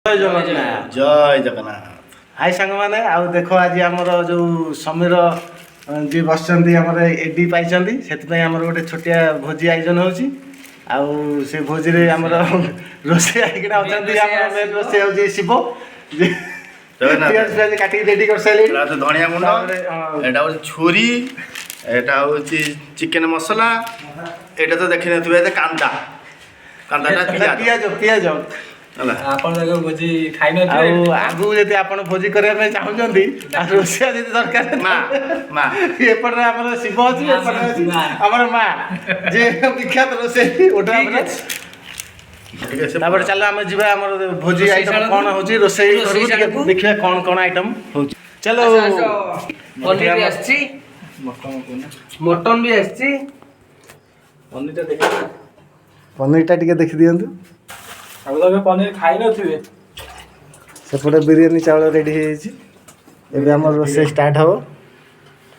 जय जगन्नाथ। जय जगन्नाथ। हाय सांग मैंने आउ देख आज आमर जो समीर जी बस एडी पाई से आमर गोटे छोटिया भोजी आयोजन होची आउ से भोजी रे आमर रोसे आइकिना अछंती आमर मेन रोसे होची शिव पियाज काटी रेडी कर साइले एटा तो धनिया गुंड एटा हो छुरी एटा हो चिकन मसला एटा तो देखि नथुबे ए कांदा कांदाटा पियाज पियाज हला आपण देखो भोजी खाइ न आउ आगु जति आपण भोजी करिया में चाहुचंती आ रोसिया जति दरकार मा मा एपट हमर शिव अछि एपट अछि हमर मां जे विख्यात रोसे ओटा हमर ठीक है तापर चल हम जिबा हमर भोजी आइटम कोन होची रोसई करू देखिया कोन कोन आइटम होची चलो पनीर भी आछि मटन भी आछि पनीर देख पनीर टा टिके देखि दियंतु अब तो पनीर खाइ न थिबे सेपटे बिरयानी चावल रेडी हे एबे हमर रोसे स्टार्ट हो